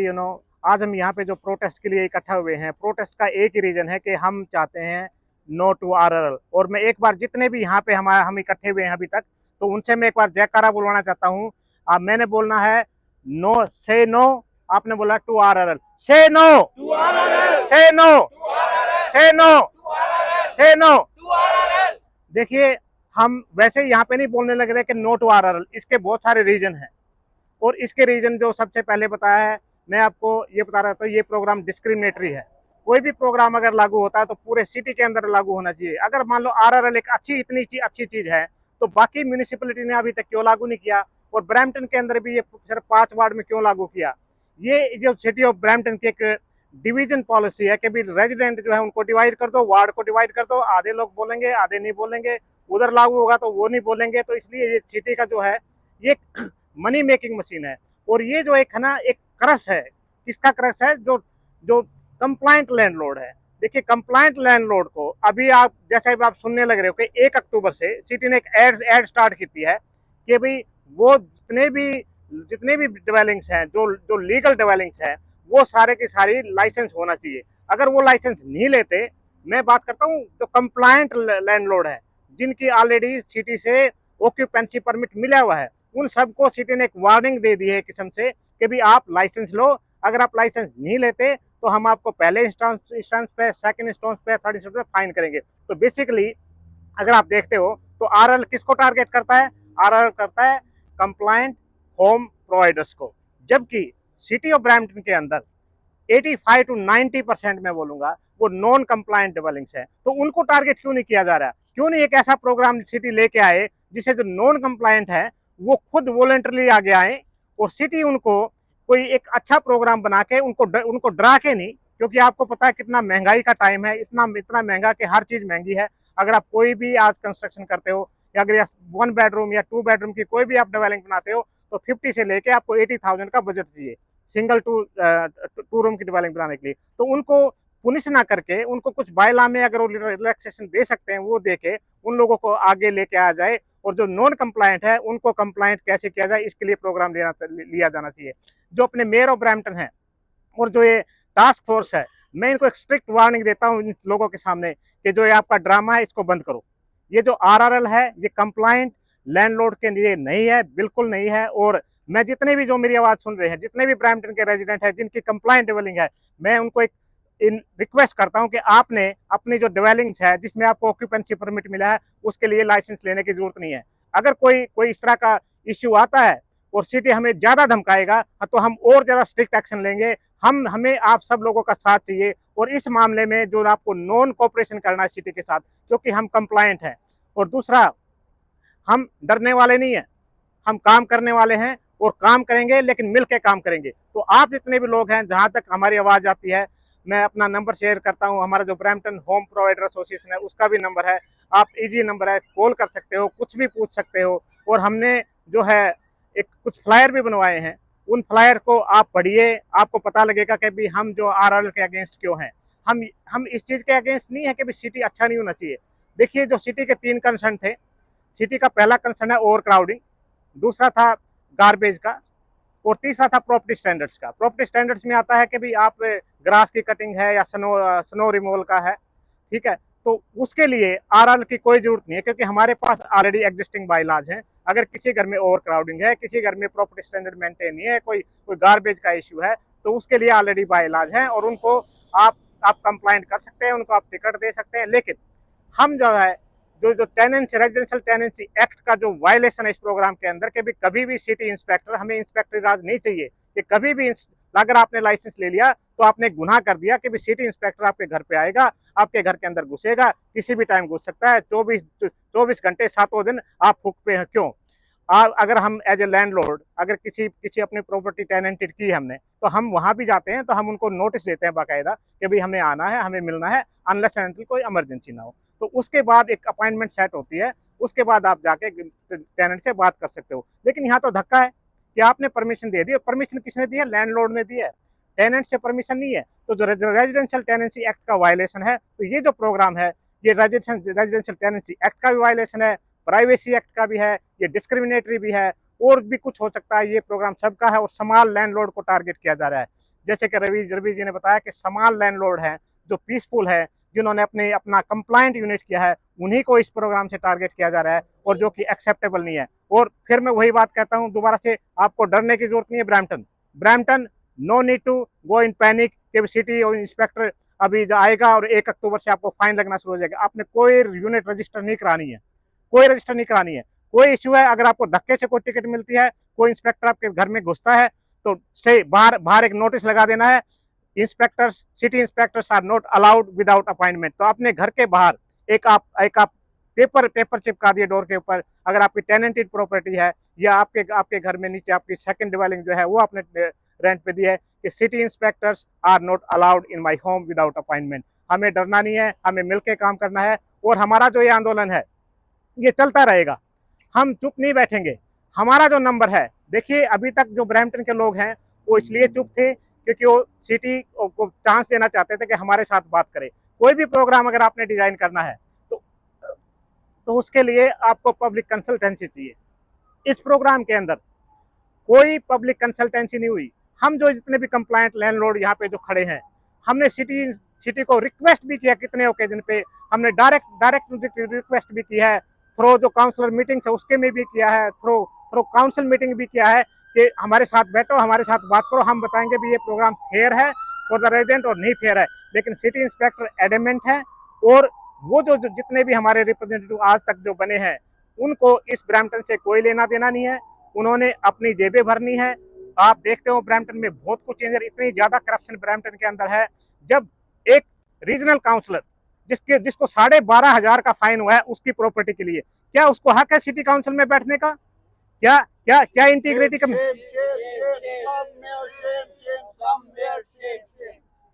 आज हम यहाँ पे जो प्रोटेस्ट के लिए इकट्ठा हुए हैं, प्रोटेस्ट का एक ही रीजन है कि हम चाहते हैं नो टू आरआरएल। और मैं एक बार जितने भी यहाँ पे हम इकट्ठे हुए हैं अभी तक, तो उनसे मैं एक बार जयकारा बुलवाना चाहता हूँ। अब मैंने बोलना है नो, से नो। आपने बोला टू आरआरएल, से नो, से नो, से नो, से नो। देखिए, हम वैसे यहाँ पे नहीं बोलने लग रहे कि नो टू आरआरएल। इसके बहुत सारे रीजन हैं, और इसके रीजन जो सबसे पहले बताया है, मैं आपको ये बता रहा था, ये प्रोग्राम डिस्क्रिमिनेटरी है। कोई भी प्रोग्राम अगर लागू होता है तो पूरे सिटी के अंदर लागू होना चाहिए। अगर मान लो आरआरएल एक अच्छी चीज है, तो बाकी म्यूनिसिपैलिटी ने अभी तक क्यों लागू नहीं किया, और ब्रैम्पटन के अंदर भी ये सिर्फ 5 वार्ड में क्यों लागू किया। ये जो सिटी ऑफ ब्रैम्पटन की एक डिवीजन पॉलिसी है कि भी रेजिडेंट जो है उनको डिवाइड कर दो, वार्ड को डिवाइड कर दो। आधे लोग बोलेंगे, आधे नहीं बोलेंगे, उधर लागू होगा तो वो नहीं बोलेंगे। तो इसलिए ये सिटी का जो है ये मनी मेकिंग मशीन है। और ये जो एक है ना, एक क्रश है। किसका क्रश है? जो जो कंप्लायंट लैंडलॉर्ड है। देखिए, कंप्लायंट लैंडलॉर्ड को अभी आप जैसे आप सुनने लग रहे हो कि 1 अक्टूबर से सिटी ने एक एड स्टार्ट की है कि भाई वो जितने भी डिवेलिंग्स हैं, जो जो लीगल डिवेलिंग्स हैं, वो सारे की सारी लाइसेंस होना चाहिए। अगर वो लाइसेंस नहीं लेते, मैं बात करता हूँ जो कंप्लायंट लैंडलॉर्ड है, जिनकी ऑलरेडी सिटी से ऑक्यूपेंसी परमिट मिला हुआ है, उन सबको सिटी ने एक वार्निंग दे दी है किस्म से कि भी आप लाइसेंस लो। अगर आप लाइसेंस नहीं लेते तो हम आपको पहले इंस्टेंस पे, सेकंड इंस्टेंस पे, थर्ड इंस्टेंस पे फाइन करेंगे। तो बेसिकली अगर आप देखते हो तो आरएल किसको टारगेट करता है? आरएल करता है कंप्लायंट होम प्रोवाइडर्स को। जबकि सिटी ऑफ ब्रैम्पटन के अंदर 85 to 90% मैं बोलूंगा वो नॉन कंप्लायंट डिवेलिंग्स है। तो उनको टारगेट क्यों नहीं किया जा रहा? क्यों नहीं एक ऐसा प्रोग्राम सिटी लेके आए जिसे जो नॉन कंप्लायंट है वो खुद वॉलंटरली आगे आए, और सिटी उनको कोई एक अच्छा प्रोग्राम बना के उनको डरा के नहीं। क्योंकि आपको पता है कितना महंगाई का टाइम है, इतना महंगा कि हर चीज महंगी है। अगर आप कोई भी आज कंस्ट्रक्शन करते हो, या अगर 1 बेडरूम या 2 बेडरूम की कोई भी आप डेवलपिंग बनाते हो, तो 50 से लेके आपको 80,000 का बजट चाहिए सिंगल टू रूम की डेवलपिंग बनाने के लिए। तो उनको पुनिश ना करके, उनको कुछ बायला में अगर वो रिलैक्सेशन दे सकते हैं वो दे के उन लोगों को आगे लेके आ जाए, और जो नॉन कंप्लायंट है उनको कंप्लायंट कैसे किया जाए इसके लिए प्रोग्राम लिया जाना चाहिए। जो अपने मेयर ऑफ ब्रैम्पटन है और जो ये टास्क फोर्स है, मैं इनको एक स्ट्रिक्ट वार्निंग देता हूँ इन लोगों के सामने कि जो ये आपका ड्रामा है इसको बंद करो। ये जो आरआरएल है ये कंप्लायंट लैंडलॉर्ड के लिए नहीं है, बिल्कुल नहीं है। और मैं जितने भी जो मेरी आवाज सुन रहे हैं, जितने भी ब्रैम्पटन के रेजिडेंट हैं जिनकी कंप्लायंट डिवेलिंग है, मैं उनको एक रिक्वेस्ट करता हूं कि आपने अपनी जो डिवेलिंग्स है जिसमें आपको ऑक्यूपेंसी परमिट मिला है उसके लिए लाइसेंस लेने की जरूरत नहीं है। अगर कोई इस तरह का इश्यू आता है और सिटी हमें ज्यादा धमकाएगा तो हम और ज्यादा स्ट्रिक्ट एक्शन लेंगे। हमें आप सब लोगों का साथ चाहिए, और इस मामले में जो आपको नॉन कोऑपरेशन करना है सिटी के साथ, क्योंकि हम कंप्लायंट हैं। और दूसरा, हम डरने वाले नहीं है, हम काम करने वाले हैं और काम करेंगे, लेकिन मिल के काम करेंगे। तो आप जितने भी लोग हैं, जहां तक हमारी आवाज आती है, मैं अपना नंबर शेयर करता हूं। हमारा जो ब्रैम्पटन होम प्रोवाइडर एसोसिएशन है उसका भी नंबर है, आप इजी नंबर है, कॉल कर सकते हो, कुछ भी पूछ सकते हो। और हमने जो है एक कुछ फ्लायर भी बनवाए हैं, उन फ्लायर को आप पढ़िए, आपको पता लगेगा कि भी हम जो आरआरएल के अगेंस्ट क्यों हैं। हम इस चीज के अगेंस्ट नहीं है कि भी सिटी अच्छा नहीं होना चाहिए। देखिए, जो सिटी के 3 कंसर्न थे, सिटी का पहला कंसर्न है ओवर क्राउडिंग, दूसरा था गार्बेज का, और तीसरा था प्रॉपर्टी स्टैंडर्ड्स का। प्रॉपर्टी स्टैंडर्ड्स में आता है कि भी आप ग्रास की कटिंग है या स्नो रिमूवल का है, ठीक है, तो उसके लिए आरआरएल की कोई जरूरत नहीं है, क्योंकि हमारे पास ऑलरेडी एग्जिस्टिंग बायलॉज हैं। अगर किसी घर में ओवर क्राउडिंग है, किसी घर में प्रॉपर्टी स्टैंडर्ड मेंटेन नहीं है, कोई गार्बेज का इश्यू है, तो उसके लिए ऑलरेडी बायलॉज हैं, और उनको आप कंप्लाइंट कर सकते हैं, उनको आप टिकट दे सकते हैं। लेकिन हम जो है जो टेनेंसी, रेजिडेंशियल टेनेंसी एक्ट का जो वायलेशन है इस प्रोग्राम के अंदर, के भी कभी भी सिटी इंस्पेक्टर, हमें इंस्पेक्टर राज नहीं चाहिए कि कभी भी अगर आपने लाइसेंस ले लिया तो आपने गुनाह कर दिया कि भी सिटी इंस्पेक्टर आपके घर पे आएगा, आपके घर के अंदर घुसेगा, किसी भी टाइम घुस सकता है, 24 घंटे 7 दिन आप हुक पे हैं। क्यों? अगर हम एज ए लैंडलॉर्ड अगर किसी अपनी प्रॉपर्टी टेनेंटेड की हमने, तो हम वहां भी जाते हैं, तो हम उनको नोटिस देते हैं बाकायदा कि भाई हमें आना है, हमें मिलना है, अनलेस एंड अनटिल कोई इमरजेंसी ना हो। तो उसके बाद एक अपॉइंटमेंट सेट होती है, उसके बाद आप जाके टेनेंट से बात कर सकते हो। लेकिन यहाँ तो धक्का है कि आपने परमिशन दे दी, परमिशन किसने दी है? लैंडलॉर्ड ने दी है, टेनेंट से परमिशन नहीं है। तो जो रेजिडेंशियल टेनेंसी एक्ट का वायलेशन है, तो ये जो प्रोग्राम है ये रेजिडेंशियल टेनेंसी एक्ट का भी वायलेशन है, प्राइवेसी एक्ट का भी है, ये डिस्क्रिमिनेटरी भी है, और भी कुछ हो सकता है। ये प्रोग्राम सबका है और स्मॉल लैंडलॉर्ड को टारगेट किया जा रहा है। जैसे कि रवि जी ने बताया कि समान लैंडलॉर्ड हैं जो पीसफुल है, जिन्होंने अपना कंप्लाइंट यूनिट किया है, उन्हीं को इस प्रोग्राम से टारगेट किया जा रहा है, और जो कि एक्सेप्टेबल नहीं है। और फिर मैं वही बात कहता हूँ दोबारा से, आपको डरने की जरूरत नहीं है। Brampton no need to go in panic कि सिटी और इंस्पेक्टर अभी आएगा और 1 अक्टूबर से आपको फाइन लगना शुरू हो जाएगा। आपने कोई यूनिट रजिस्टर नहीं करानी है, कोई रजिस्टर नहीं करानी है। कोई इश्यू है, अगर आपको धक्के से कोई टिकट मिलती है, कोई इंस्पेक्टर आपके घर में घुसता है, तो से बाहर बाहर एक नोटिस लगा देना है, inspectors city inspectors are not allowed without appointment. तो अपने घर के बाहर एक आप पेपर चिपका दिए डोर के ऊपर। अगर आपकी टेनेंटेड प्रॉपर्टी है या आपके घर में नीचे आपकी सेकंड डिवेलिंग जो है वो आपने रेंट पे दी है कि city inspectors are not allowed in my home without appointment. हमें डरना नहीं है, हमें मिलकर काम करना है, और हमारा जो ये आंदोलन है ये चलता रहेगा। हम चुप नहीं बैठेंगे। हमारा जो नंबर है, देखिए अभी तक जो ब्रैम्पटन के लोग हैं वो इसलिए चुप थे क्योंकि वो सिटी को चांस देना चाहते थे कि हमारे साथ बात करे। कोई भी प्रोग्राम अगर आपने डिजाइन करना है तो उसके लिए आपको पब्लिक कंसल्टेंसी चाहिए। इस प्रोग्राम के अंदर कोई पब्लिक कंसल्टेंसी नहीं हुई। हम जो जितने भी कंप्लायंट लैंडलॉर्ड यहाँ पे जो खड़े हैं, हमने सिटी को रिक्वेस्ट भी किया, कितने ओकेजन पे हमने डायरेक्ट रिक्वेस्ट भी की है, थ्रो जो काउंसलर मीटिंग्स है उसके में भी किया है, थ्रो काउंसिल मीटिंग भी किया है कि हमारे साथ बैठो, हमारे साथ बात करो, हम बताएंगे भी ये प्रोग्राम फेयर है फॉर द रेजिडेंट और नहीं फेयर है। लेकिन सिटी इंस्पेक्टर एडमेंट है, और वो जो जितने भी हमारे रिप्रेजेंटेटिव आज तक जो बने हैं उनको इस ब्रैम्पटन से कोई लेना देना नहीं है। उन्होंने अपनी जेबें भरनी है। आप देखते हो ब्रैम्पटन में बहुत कुछ चेंज, इतनी ज्यादा करप्शन ब्रैम्पटन के अंदर है। जब एक रीजनल काउंसलर जिसको 12,500 का फाइन हुआ है उसकी प्रॉपर्टी के लिए, क्या उसको हक है सिटी काउंसिल में बैठने का? क्या क्या क्या इंटीग्रिटी का,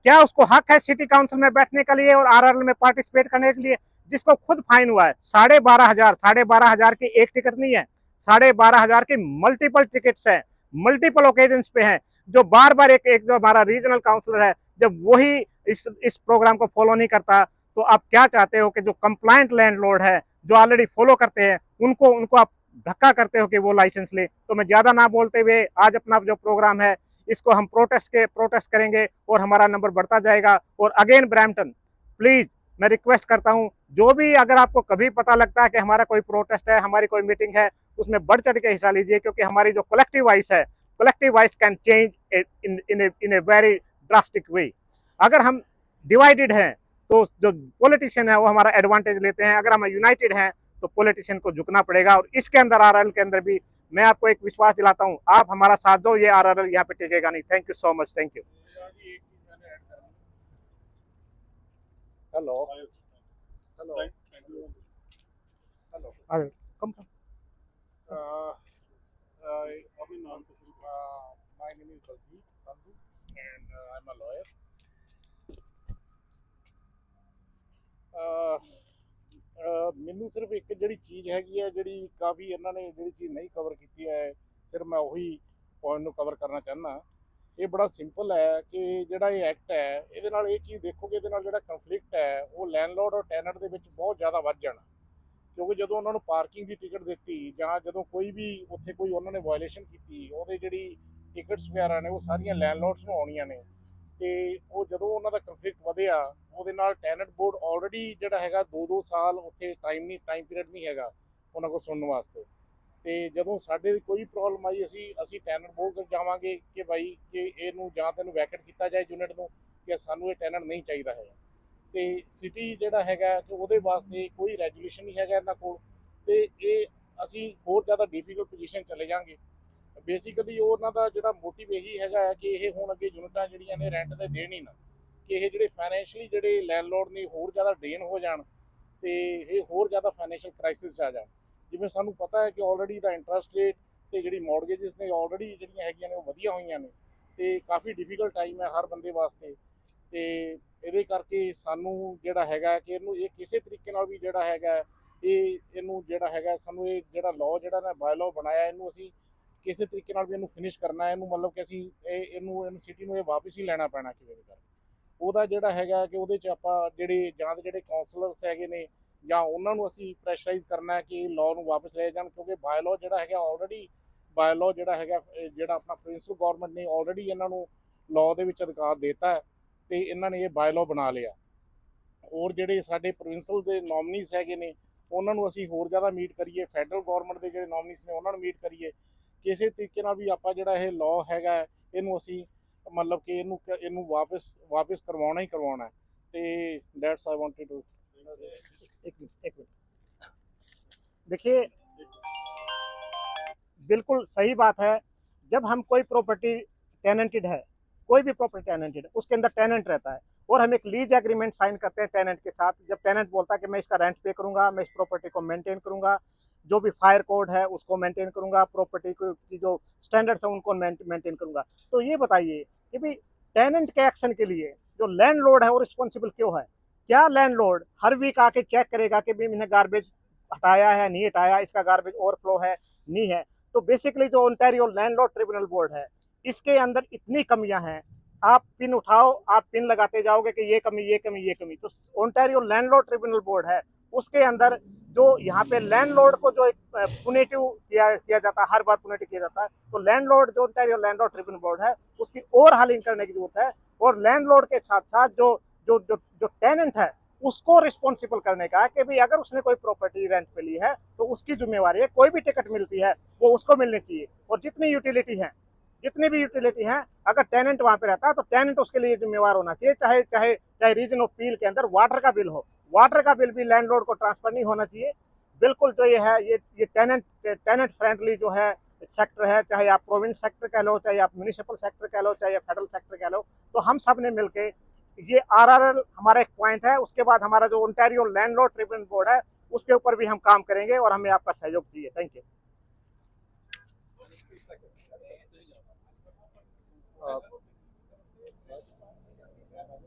क्या उसको हक है सिटी काउंसिल में बैठने के लिए और आरआरएल में पार्टिसिपेट करने के लिए? जिसको खुद फाइन हुआ है 12,500 की एक टिकट नहीं है, 12,500 की मल्टीपल टिकट्स है, मल्टीपल ओकेजन पे हैं। जो बार बार एक जो हमारा रीजनल काउंसलर है, जब वही इस प्रोग्राम को फॉलो नहीं करता, तो आप क्या चाहते हो कि जो कंप्लायंट लैंडलॉर्ड है, जो ऑलरेडी फॉलो करते हैं, उनको आप धक्का करते हो कि वो लाइसेंस ले? तो मैं ज्यादा ना बोलते हुए आज अपना जो प्रोग्राम है इसको हम प्रोटेस्ट करेंगे और हमारा नंबर बढ़ता जाएगा। और अगेन ब्रैम्पटन, प्लीज मैं रिक्वेस्ट करता हूं, जो भी अगर आपको कभी पता लगता है कि हमारा कोई प्रोटेस्ट है, हमारी कोई मीटिंग है, उसमें बढ़ चढ़ के हिस्सा लीजिए, क्योंकि हमारी जो collective voice can change in a very drastic way. अगर हम डिवाइडेड हैं तो जो पॉलिटिशियन है वो हमारा एडवांटेज लेते हैं, अगर हम यूनाइटेड हैं तो पॉलिटिशियन को झुकना पड़ेगा। और इसके अंदर आरआरएल के अंदर भी मैं आपको एक विश्वास दिलाता हूं, आप हमारा साथ दो, ये आरआरएल यहाँ पे टिकेगा नहीं। Thank you so much, thank you. Hello hello hello, come My name is Baljeet Sandhu and I'm a lawyer. ਮੈਨੂੰ ਸਿਰਫ ਇੱਕ ਜਿਹੜੀ ਚੀਜ਼ ਹੈਗੀ ਹੈ, ਜਿਹੜੀ ਕਾਫੀ ਇਹਨਾਂ ਨੇ ਜਿਹੜੀ ਚੀਜ਼ ਨਹੀਂ ਕਵਰ ਕੀਤੀ ਹੈ, ਸਿਰਫ ਮੈਂ ਉਹੀ ਪੁਆਇੰਟ ਨੂੰ ਕਵਰ ਕਰਨਾ ਚਾਹੁੰਦਾ। ਇਹ ਬੜਾ ਸਿੰਪਲ ਹੈ ਕਿ ਜਿਹੜਾ ਇਹ ਐਕਟ ਹੈ, ਇਹਦੇ ਨਾਲ ਇਹ ਚੀਜ਼ ਦੇਖੋਗੇ, ਇਹਦੇ ਨਾਲ ਜਿਹੜਾ ਕੰਫਲਿਕਟ ਹੈ ਉਹ ਲੈਂਡਲੋਰਡ ਔਰ ਟੈਨੈਂਟ ਦੇ ਵਿੱਚ ਬਹੁਤ ਜ਼ਿਆਦਾ ਵੱਧ ਜਾਣਾ। ਕਿਉਂਕਿ ਜਦੋਂ ਉਹਨਾਂ ਨੂੰ ਪਾਰਕਿੰਗ ਦੀ ਟਿਕਟ ਦਿੱਤੀ ਜਾਂ ਜਦੋਂ ਕੋਈ ਵੀ ਉੱਥੇ ਕੋਈ ਉਹਨਾਂ ਨੇ ਵਾਇਲੇਸ਼ਨ ਕੀਤੀ, ਉਹਦੇ ਜਿਹੜੀ ਟਿਕਟਸ ਵਗੈਰਾ ਨੇ ਉਹ ਸਾਰੀਆਂ ਲੈਂਡਲੋਰਡਸ ਨੂੰ ਆਉਣੀਆਂ ਨੇ। ਤੇ ਉਹ ਜਦੋਂ ਉਹਨਾਂ ਦਾ ਕੰਫਲਿਕਟ ਵਧਿਆ, ਉਹਦੇ ਨਾਲ ਟੈਨੈਂਟ ਬੋਰਡ ਆਲਰੇਡੀ ਜਿਹੜਾ ਹੈਗਾ 2-2 ਸਾਲ ਉੱਥੇ ਟਾਈਮ ਪੀਰੀਅਡ ਨਹੀਂ ਹੈਗਾ ਉਹਨਾਂ ਕੋਲ ਸੁਣਨ ਵਾਸਤੇ। ਤੇ ਜਦੋਂ ਸਾਡੇ ਕੋਈ ਪ੍ਰੋਬਲਮ ਆਈ, ਅਸੀਂ ਟੈਨੈਂਟ ਬੋਰਡ ਕੋਲ ਜਾਵਾਂਗੇ ਕਿ ਭਾਈ ਕਿ ਇਹਨੂੰ ਜਾਂ ਤੈਨੂੰ ਵੈਕਟ ਕੀਤਾ ਜਾਏ ਯੂਨਿਟ ਨੂੰ, ਕਿ ਸਾਨੂੰ ਇਹ ਟੈਨੈਂਟ ਨਹੀਂ ਚਾਹੀਦਾ ਹੈਗਾ। ਤੇ ਸਿਟੀ ਜਿਹੜਾ ਹੈਗਾ ਕਿ ਉਹਦੇ ਵਾਸਤੇ ਕੋਈ ਰੈਜੂਲੇਸ਼ਨ ਨਹੀਂ ਹੈਗਾ ਇਹਨਾਂ ਕੋਲ, ਤੇ ਇਹ ਅਸੀਂ ਹੋਰ ਜ਼ਿਆਦਾ ਡਿਫਿਕਲਟ ਪੋਜੀਸ਼ਨ ਚਲੇ ਜਾਵਾਂਗੇ। ਬੇਸਿਕਲੀ ਉਹਨਾਂ ਦਾ ਜਿਹੜਾ ਮੋਟਿਵ ਇਹੀ ਹੈਗਾ ਕਿ ਇਹ ਹੁਣ ਅੱਗੇ ਯੂਨਿਟਾਂ ਜਿਹੜੀਆਂ ਨੇ ਰੈਂਟ ਤੇ ਦੇਣ ਹੀ ਨਾ, ਕਿ ਇਹ ਜਿਹੜੇ ਫਾਈਨੈਂਸ਼ੀਅਲੀ ਜਿਹੜੇ ਲੈਂਡਲੋਰਡ ਨੇ ਹੋਰ ਜ਼ਿਆਦਾ ਡਰੇਨ ਹੋ ਜਾਣ ਤੇ ਇਹ ਹੋਰ ਜ਼ਿਆਦਾ ਫਾਈਨੈਂਸ਼ੀਅਲ ਕ੍ਰਾਈਸਿਸ 'ਚ ਆ ਜਾਣ। ਜਿਵੇਂ ਸਾਨੂੰ ਪਤਾ ਹੈ ਕਿ ਆਲਰੇਡੀ ਦਾ ਇੰਟਰਸਟ ਰੇਟ ਤੇ ਜਿਹੜੀ ਮੌਰਗੇजेस ਨੇ ਆਲਰੇਡੀ ਜਿਹੜੀਆਂ ਹੈਗੀਆਂ ਨੇ ਉਹ ਵਧੀਆ ਹੋਈਆਂ ਨੇ, ਤੇ ਕਾਫੀ ਡਿਫਿਕਲਟ ਟਾਈਮ ਹੈ ਹਰ ਬੰਦੇ ਵਾਸਤੇ। ਤੇ ਇਹਦੇ ਕਰਕੇ ਸਾਨੂੰ ਜਿਹੜਾ ਹੈਗਾ ਕਿ ਇਹਨੂੰ ਇਹ ਕਿਸੇ ਤਰੀਕੇ ਨਾਲ ਵੀ ਜਿਹੜਾ ਹੈਗਾ ਇਹਨੂੰ ਜਿਹੜਾ ਹੈਗਾ ਸਾਨੂੰ ਇਹ ਜਿਹੜਾ ਲਾਅ ਜਿਹੜਾ ਨਾ ਬਾਈ ਲਾਅ ਬਣਾਇਆ, ਇਹਨੂੰ ਅਸੀਂ ਕਿਸੇ ਤਰੀਕੇ ਨਾਲ ਵੀ ਇਹਨੂੰ ਫਿਨਿਸ਼ ਕਰਨਾ। ਇਹਨੂੰ ਮਤਲਬ ਕਿ ਅਸੀਂ ਇਹਨੂੰ ਸਿਟੀ ਨੂੰ ਇਹ ਵਾਪਸ ਹੀ ਲੈਣਾ ਪੈਣਾ ਕਿਵੇਂ ਵੀ ਕਰਕੇ। ਉਹਦਾ ਜਿਹੜਾ ਹੈਗਾ ਕਿ ਉਹਦੇ 'ਚ ਆਪਾਂ ਜਾਂ ਜਿਹੜੇ ਕਾਉਂਸਲਰਸ ਹੈਗੇ ਨੇ ਜਾਂ ਉਹਨਾਂ ਨੂੰ ਅਸੀਂ ਪ੍ਰੈਸ਼ਰਾਈਜ਼ ਕਰਨਾ ਕਿ ਲਾਅ ਨੂੰ ਵਾਪਸ ਲੈ ਜਾਣ, ਕਿਉਂਕਿ ਬਾਈ ਲਾਅ ਜਿਹੜਾ ਹੈਗਾ ਆਲਰੇਡੀ ਬਾਈ ਲਾਅ ਜਿਹੜਾ ਹੈਗਾ ਜਿਹੜਾ ਆਪਣਾ ਪ੍ਰਿੰਸੀਪਲ ਗਵਰਨਮੈਂਟ ਨੇ ਆਲਰੇਡੀ ਇਹਨਾਂ ਨੂੰ ਲਾਅ ਦੇ ਵਿੱਚ ਅਧਿਕਾਰ ਦਿੱਤਾ ਤੇ ਇਹਨਾਂ ਨੇ ਇਹ ਬਾਇਲਾਅ ਬਣਾ ਲਿਆ। ਹੋਰ ਜਿਹੜੇ ਸਾਡੇ ਪ੍ਰੋਵਿੰਸ਼ਲ ਦੇ ਨੋਮਨੀਸ ਹੈਗੇ ਨੇ ਉਹਨਾਂ ਨੂੰ ਅਸੀਂ ਹੋਰ ਜ਼ਿਆਦਾ ਮੀਟ ਕਰੀਏ, ਫੈਡਰਲ ਗਵਰਨਮੈਂਟ ਦੇ ਜਿਹੜੇ ਨੋਮਨੀਸ ਨੇ ਉਹਨਾਂ ਨੂੰ ਮੀਟ ਕਰੀਏ। ਕਿਸੇ ਤਰੀਕੇ ਨਾਲ ਵੀ ਆਪਾਂ ਜਿਹੜਾ ਇਹ ਲਾਅ ਹੈਗਾ ਇਹਨੂੰ ਅਸੀਂ ਮਤਲਬ ਕਿ ਇਹਨੂੰ ਵਾਪਸ ਕਰਵਾਉਣਾ ਹੀ ਕਰਵਾਉਣਾ ਤੇ ਦੈਟਸ ਆਈ ਵਾਂਟਡ ਟੂ। एक मिनट देखिए, बिल्कुल सही बात है। जब हम कोई प्रॉपर्टी टेनेंटेड है, कोई भी प्रॉपर्टी टेनेंटेड है, उसके अंदर टेनेंट रहता है और हम एक लीज एग्रीमेंट साइन करते हैं टेनेंट के साथ। जब टेनेंट बोलता है कि मैं इसका रेंट पे करूंगा, मैं इस प्रॉपर्टी को मेंटेन करूंगा, जो भी फायर कोड है उसको मेंटेन करूंगा, प्रॉपर्टी की जो स्टैंडर्ड्स है उनको मेंटेन करूंगा। तो ये बताइए कि भाई टेनेंट के एक्शन के लिए जो लैंडलॉर्ड है वो रिस्पॉन्सिबल क्यों है? क्या लैंडलॉर्ड हर वीक आके चेक करेगा कि भाई मैंने गार्बेज हटाया है, नहीं हटाया, इसका गार्बेज ओवरफ्लो है, नहीं है? तो बेसिकली जो ओंटारियो लैंडलॉर्ड ट्रिब्यूनल बोर्ड है, इसके अंदर इतनी कमियां हैं। आप पिन उठाओ, आप पिन लगाते जाओगे कि ये कमी, ये कमी, ये कमी। तो ओंटारियो लैंडलॉर्ड ट्रिब्यूनल बोर्ड है, उसके अंदर जो यहाँ पे लैंडलॉर्ड को जो पुनेटिव किया जाता है, हर बार पुनेटिव किया जाता है, तो लैंडलॉर्ड जो ओंटारियो लैंडलॉर्ड ट्रिब्यूनल बोर्ड है उसकी ओवरहालिंग करने की जरूरत है। और लैंडलॉर्ड के साथ साथ जो जो जो जो टेनेंट है उसको रिस्पॉन्सिबल करने का कि भाई अगर उसने कोई प्रॉपर्टी रेंट पे ली है तो उसकी जिम्मेवारी है, कोई भी टिकट मिलती है वो उसको मिलनी चाहिए। और जितनी भी यूटिलिटी हैं, अगर टेनेंट वहां पे रहता है तो टेनेंट उसके लिए जिम्मेवार होना चाहिए। चाहे चाहे चाहे रीजन ऑफ पील के अंदर वाटर का बिल हो, वाटर का बिल भी लैंडलॉर्ड को ट्रांसफर नहीं होना चाहिए। बिल्कुल जो ये है ये टेनेंट फ्रेंडली जो है सेक्टर है, चाहे आप प्रोविंस सेक्टर कह लो, चाहे आप म्यूनिसिपल सेक्टर कह लो, चाहे फेडरल सेक्टर कह लो। तो हम सब ने मिलकर ये आरआरएल हमारा एक पॉइंट है। उसके बाद हमारा जो ओंटारियो लैंडलॉर्ड ट्रिब्यूनल बोर्ड है उसके ऊपर भी हम काम करेंगे और हमें आपका सहयोग चाहिए। Thank you.